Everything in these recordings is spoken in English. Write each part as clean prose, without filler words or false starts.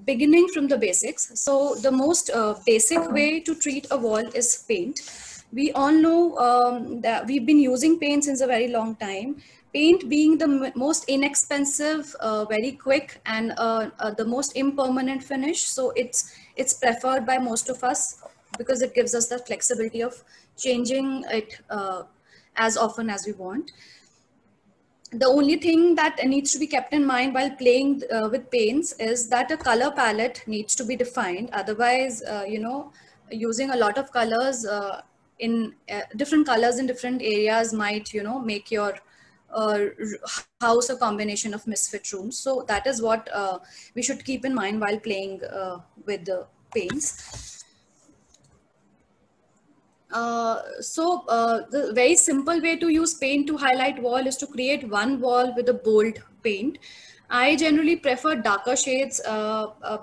beginning from the basics. So the most basic way to treat a wall is paint. We all know that we've been using paint since a very long time. Paint being the most inexpensive, very quick, and the most impermanent finish. So it's preferred by most of us because it gives us the flexibility of changing it as often as we want. The only thing that needs to be kept in mind while playing with paints is that a color palette needs to be defined. Otherwise, using a lot of colors in different colors in different areas might, make your house a combination of misfit rooms. So that is what we should keep in mind while playing with the paints. The very simple way to use paint to highlight wall is to create one wall with a bold paint. I generally prefer darker shades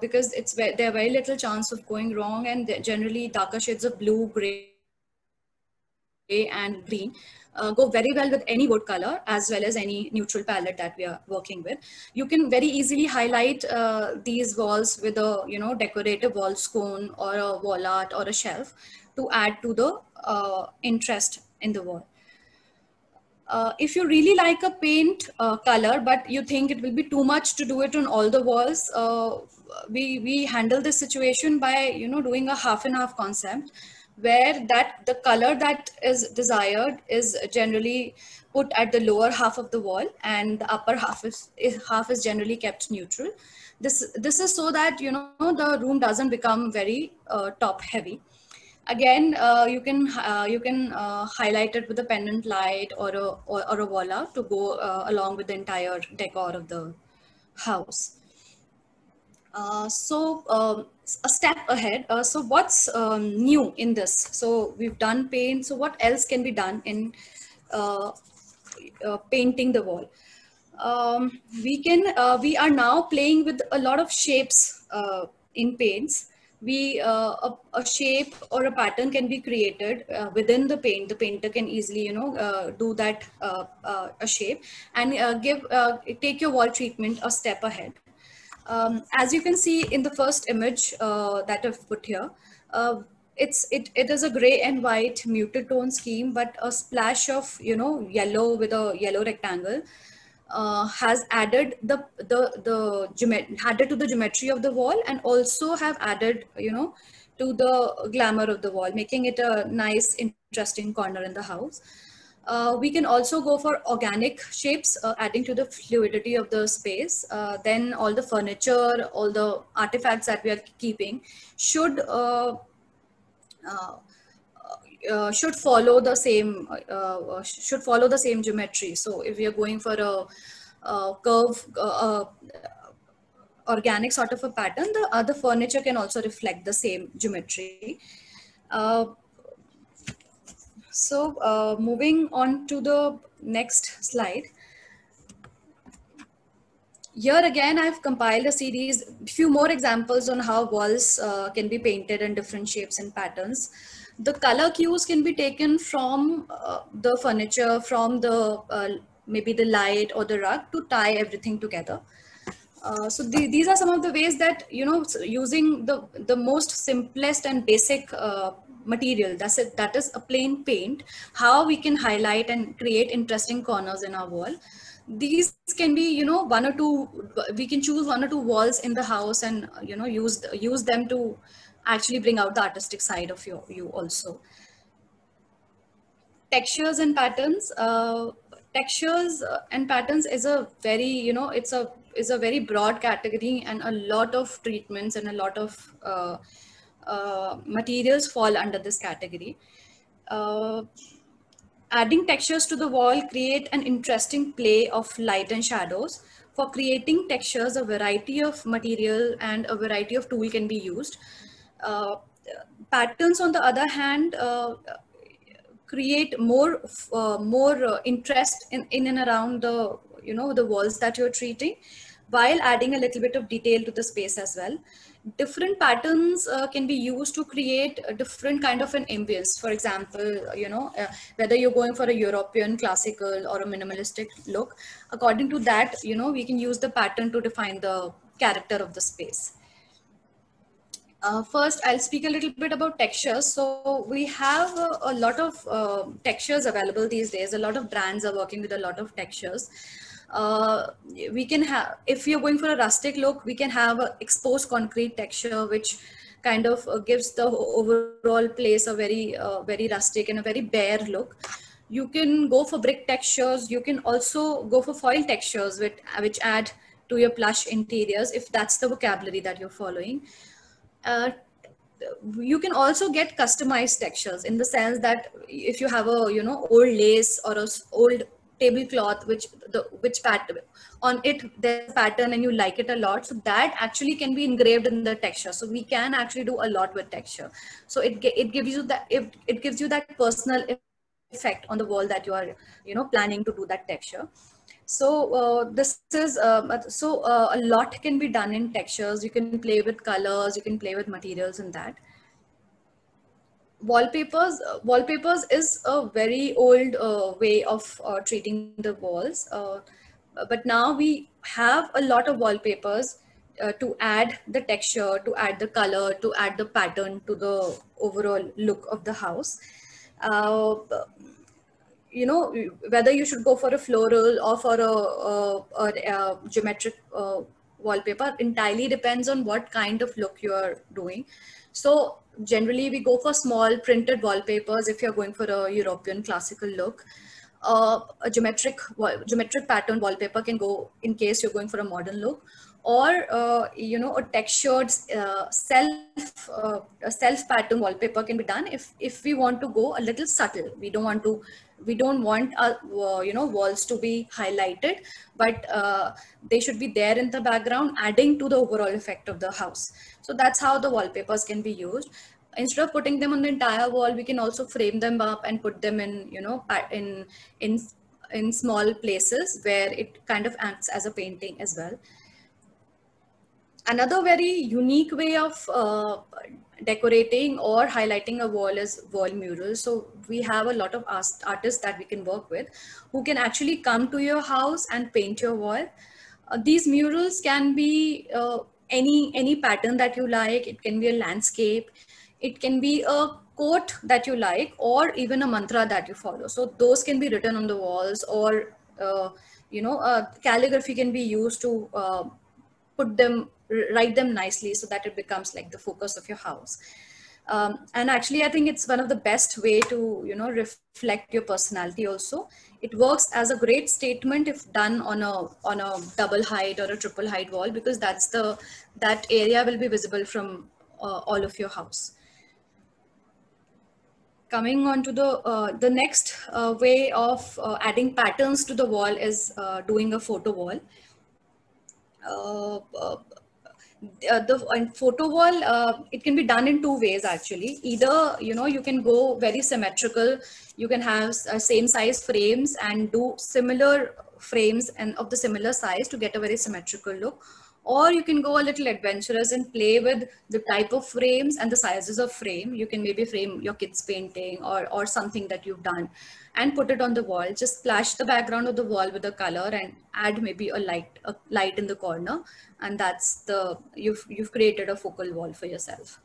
because there are very little chance of going wrong, and generally darker shades of blue, gray, and green go very well with any wood color as well as any neutral palette that we are working with. You can very easily highlight these walls with a decorative wall scone or a wall art or a shelf to add to the interest in the wall. If you really like a paint color, but you think it will be too much to do it on all the walls, we handle this situation by doing a half and half concept, where that the color that is desired is generally put at the lower half of the wall, and the upper half is generally kept neutral. This is so that the room doesn't become very top heavy. Again, you can highlight it with a pendant light or a wall art to go along with the entire decor of the house. A step ahead. So what's new in this? So we've done paint. So what else can be done in uh, painting the wall? We are now playing with a lot of shapes in paints. A shape or a pattern can be created within the paint. The painter can easily do that a shape and take your wall treatment a step ahead. As you can see in the first image that I've put here, uh, it is a gray and white muted tone scheme, but a splash of yellow with a yellow rectangle has added added to the geometry of the wall, and also have added to the glamour of the wall, making it a nice interesting corner in the house. We can also go for organic shapes, adding to the fluidity of the space. Then all the furniture, all the artifacts that we are keeping should uh, should follow the same geometry. So if we are going for a curve, organic sort of a pattern, the other furniture can also reflect the same geometry. Uh, Moving on to the next slide. Here again, I've compiled a series, few more examples on how walls can be painted in different shapes and patterns. The color cues can be taken from the furniture, from the maybe the light or the rug to tie everything together. These are some of the ways that using the most simplest and basic material, that is a plain paint, how we can highlight and create interesting corners in our wall. These can be one or two, we can choose one or two walls in the house and use them to actually bring out the artistic side of you also. Textures and patterns. Textures and patterns is a very is a very broad category, and a lot of treatments and a lot of materials fall under this category. uh, Adding textures to the wall create an interesting play of light and shadows. For creating textures, a variety of material and a variety of tool can be used. uh, Patterns, on the other hand, create more interest in and around the walls that you're treating, while adding a little bit of detail to the space as well. Different patterns can be used to create a different kind of an ambience. For example, whether you're going for a European classical or a minimalistic look, according to that we can use the pattern to define the character of the space. First, I'll speak a little bit about textures. So we have a lot of textures available these days. A lot of brands are working with a lot of textures. We can have, if you're going for a rustic look, we can have a exposed concrete texture, which kind of gives the overall place a very rustic and a very bare look. You can go for brick textures. You can also go for foil textures, which add to your plush interiors if that's the vocabulary that you're following. uh, you can also get customized textures in the sense that if you have a old lace or a old tablecloth which pattern on it, there's a pattern and you like it a lot, so that actually can be engraved in the texture. So we can actually do a lot with texture. So it gives you that, it gives you that personal effect on the wall that you are planning to do that texture. So this is a lot can be done in textures. You can play with colors, you can play with materials and that. Wallpapers is a very old way of treating the walls, but now we have a lot of wallpapers to add the texture, to add the color, to add the pattern to the overall look of the house. uh, Whether you should go for a floral or for a geometric wallpaper entirely depends on what kind of look you are doing. So generally we go for small printed wallpapers if you're going for a European classical look. A geometric pattern wallpaper can go in case you're going for a modern look, or a textured a self pattern wallpaper can be done if we want to go a little subtle. We don't want our walls to be highlighted, but they should be there in the background, adding to the overall effect of the house. So that's how the wallpapers can be used. Instead of putting them on the entire wall, we can also frame them up and put them in in in small places where it kind of acts as a painting as well. Another very unique way of decorating or highlighting a wall is wall murals. So we have a lot of artists that we can work with who can actually come to your house and paint your wall. These murals can be any pattern that you like. It can be a landscape, it can be a quote that you like, or even a mantra that you follow. So those can be written on the walls, or calligraphy can be used to write them nicely so that it becomes like the focus of your house. And actually I think it's one of the best way to reflect your personality also. It works as a great statement if done on a double height or a triple height wall, because that area will be visible from all of your house. Coming on to the next way of adding patterns to the wall is doing a photo wall. uh, uh, the photo wall, it can be done in two ways actually. Either you can go very symmetrical, you can have same size frames and do similar frames and of the similar size to get a very symmetrical look, or you can go a little adventurous and play with the type of frames and the sizes of frame. You can maybe frame your kids painting or something that you've done and put it on the wall. Just splash the background of the wall with a color and add maybe a light in the corner, and that's the you've created a focal wall for yourself.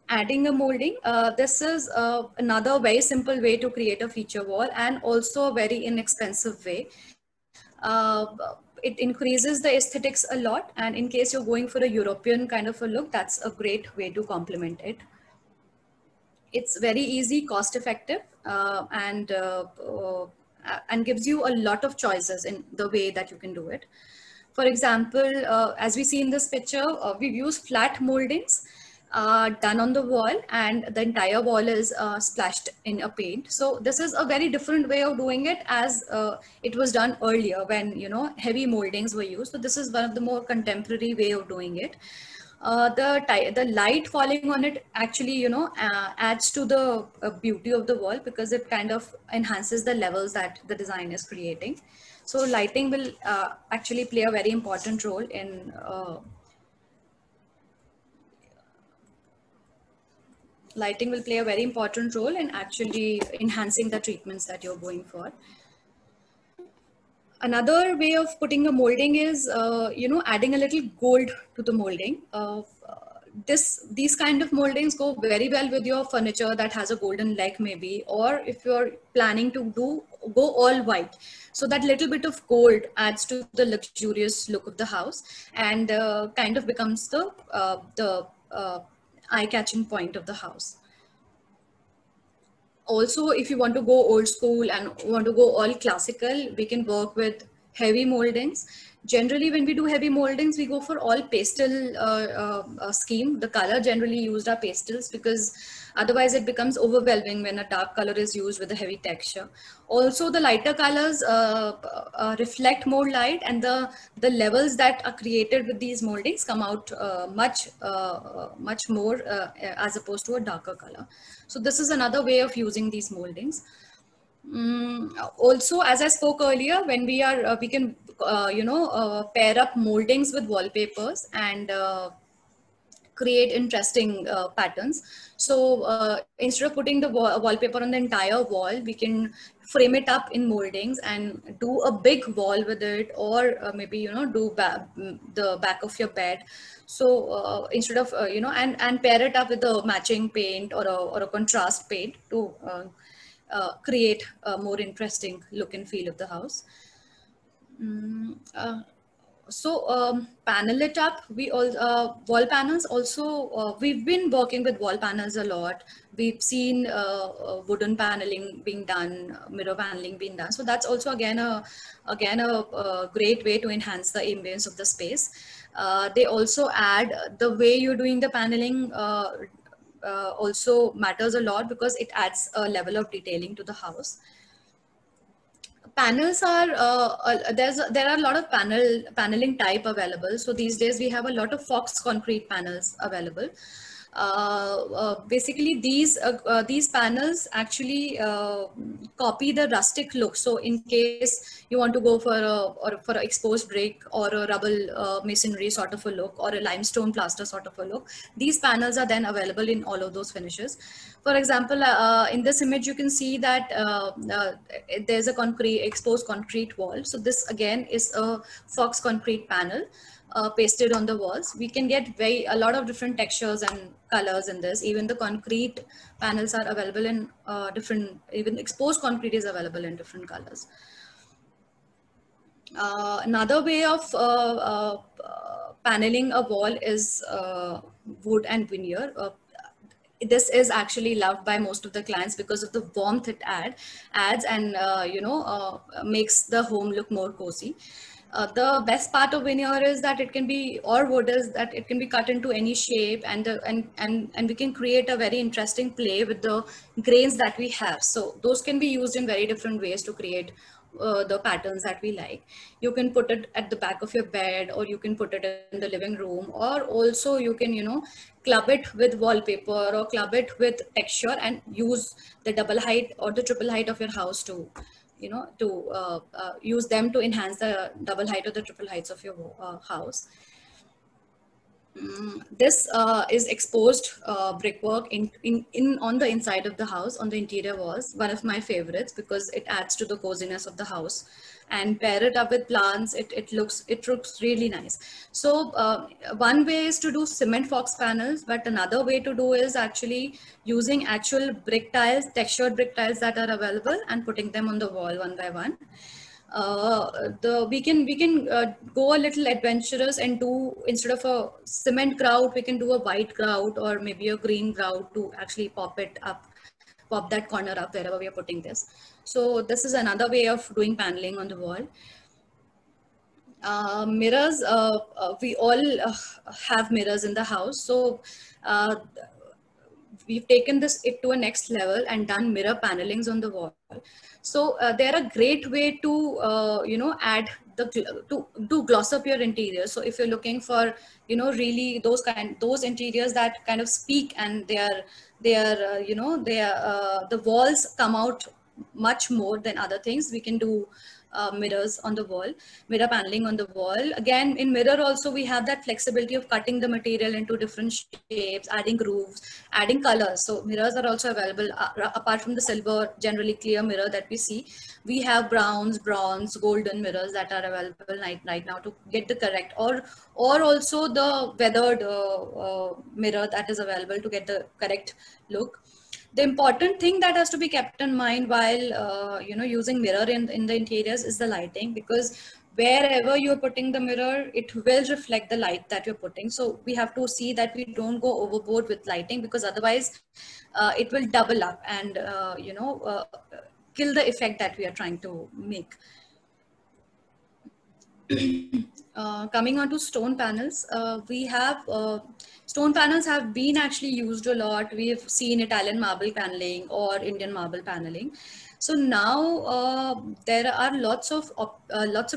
Adding a molding, this is another very simple way to create a feature wall, and also a very inexpensive way. uh, it increases the aesthetics a lot, and in case you're going for a European kind of a look, that's a great way to complement it. It's very easy, cost effective, and gives you a lot of choices in the way that you can do it. For example, as we see in this picture, we've used flat moldings done on the wall, and the entire wall is splashed in a paint. So this is a very different way of doing it, as it was done earlier when heavy moldings were used. So this is one of the more contemporary way of doing it. The light falling on it actually adds to the beauty of the wall, because it kind of enhances the levels that the design is creating. So lighting will actually play a very important role in actually enhancing the treatments that you're going for. Another way of putting a molding is, adding a little gold to the molding. These kind of moldings go very well with your furniture that has a golden leg maybe, or if you're planning to go all white. So that little bit of gold adds to the luxurious look of the house, and kind of becomes the eye-catching point of the house. Also, if you want to go old school and want to go all classical, we can work with heavy moldings. Generally, when we do heavy moldings, we go for all pastel scheme. The color generally used are pastels, because otherwise it becomes overwhelming when a dark color is used with a heavy texture. Also, the lighter colors reflect more light, and the levels that are created with these moldings come out much more as opposed to a darker color. So this is another way of using these moldings. Also, as I spoke earlier, when we can pair up moldings with wallpapers and create interesting patterns. So instead of putting the wallpaper on the entire wall, we can frame it up in moldings and do a big wall with it, or maybe do the back of your bed. So instead of and pair it up with a matching paint or a contrast paint to create a more interesting look and feel of the house. Panel it up. We all wall panels also. We've been working with wall panels a lot. We've seen wooden paneling being done, mirror paneling being done. So that's also again a great way to enhance the ambience of the space. They also add the way you're doing the paneling. Also matters a lot, because it adds a level of detailing to the house. Panels are there are a lot of paneling type available. So these days we have a lot of Fox concrete panels available. Basically these panels actually copy the rustic look. So in case you want to go for an exposed brick or a rubble masonry sort of a look, or a limestone plaster sort of a look, these panels are then available in all of those finishes. For example, in this image you can see that there's a exposed concrete wall. So this again is a Fox concrete panel pasted on the walls. We can get a lot of different textures and colors in this. Even the concrete panels are available in even exposed concrete is available in different colors. Another way of paneling a wall is wood and veneer. This is actually loved by most of the clients because of the warmth it adds, and makes the home look more cozy. The best part of veneer is that it can be, or wood is that it can be cut into any shape, and we can create a very interesting play with the grains that we have. So those can be used in very different ways to create the patterns that we like. You can put it at the back of your bed, or you can put it in the living room, or also you can club it with wallpaper or club it with texture and use the double height or the triple height of your house to use them to enhance the double height or the triple heights of your house. This is exposed brickwork in on the inside of the house, on the interior walls. One of my favorites, because it adds to the coziness of the house. And pair it up with plants, it looks really nice. So one way is to do cement Fox panels, but another way to do is actually using actual brick tiles, textured brick tiles that are available, and putting them on the wall one by one. We can go a little adventurous and do, instead of a cement grout, we can do a white grout or maybe a green grout to actually pop that corner up wherever we are putting this. So this is another way of doing paneling on the wall. Mirrors, we all have mirrors in the house. So we've taken it to a next level and done mirror panelings on the wall. So they're a great way to add to gloss up your interior. So if you're looking for really those interiors that kind of speak, and the walls come out much more than other things, we can do mirrors on the wall, mirror paneling on the wall. Again, in mirror also we have that flexibility of cutting the material into different shapes, adding grooves, adding colors. So mirrors are also available apart from the silver, generally clear mirror that we see. We have browns, bronze, golden mirrors that are available right now to get the correct, or also the weathered mirror that is available to get the correct look. The important thing that has to be kept in mind while using mirror in the interiors is the lighting, because wherever you're putting the mirror, it will reflect the light that you're putting. So we have to see that we don't go overboard with lighting, because otherwise it will double up and kill the effect that we are trying to make. Coming on to stone panels, we have stone panels have been actually used a lot. We've seen Italian marble paneling or Indian marble paneling. So now there are lots of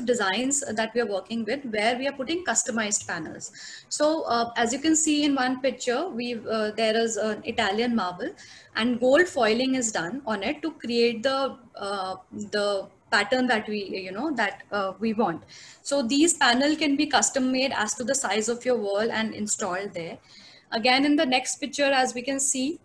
designs that we are working with where we are putting customized panels. So as you can see in one picture, there is an Italian marble, and gold foiling is done on it to create the pattern that we want. So these panel can be custom made as to the size of your wall and installed there. Again, in the next picture, as we can see,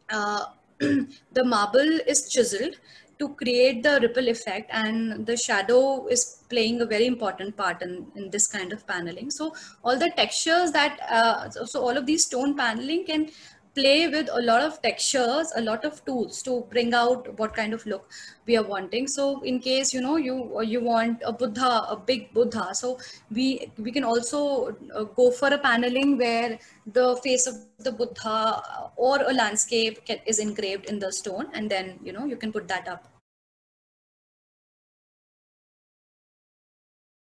uh, the marble is chiseled to create the ripple effect, and the shadow is playing a very important part in this kind of paneling. So all the textures that so all of these stone paneling can play with a lot of textures, a lot of tools to bring out what kind of look we are wanting. So in case you want a Buddha, a big Buddha, so we can also go for a paneling where the face of the Buddha or a landscape is engraved in the stone, and then you can put that up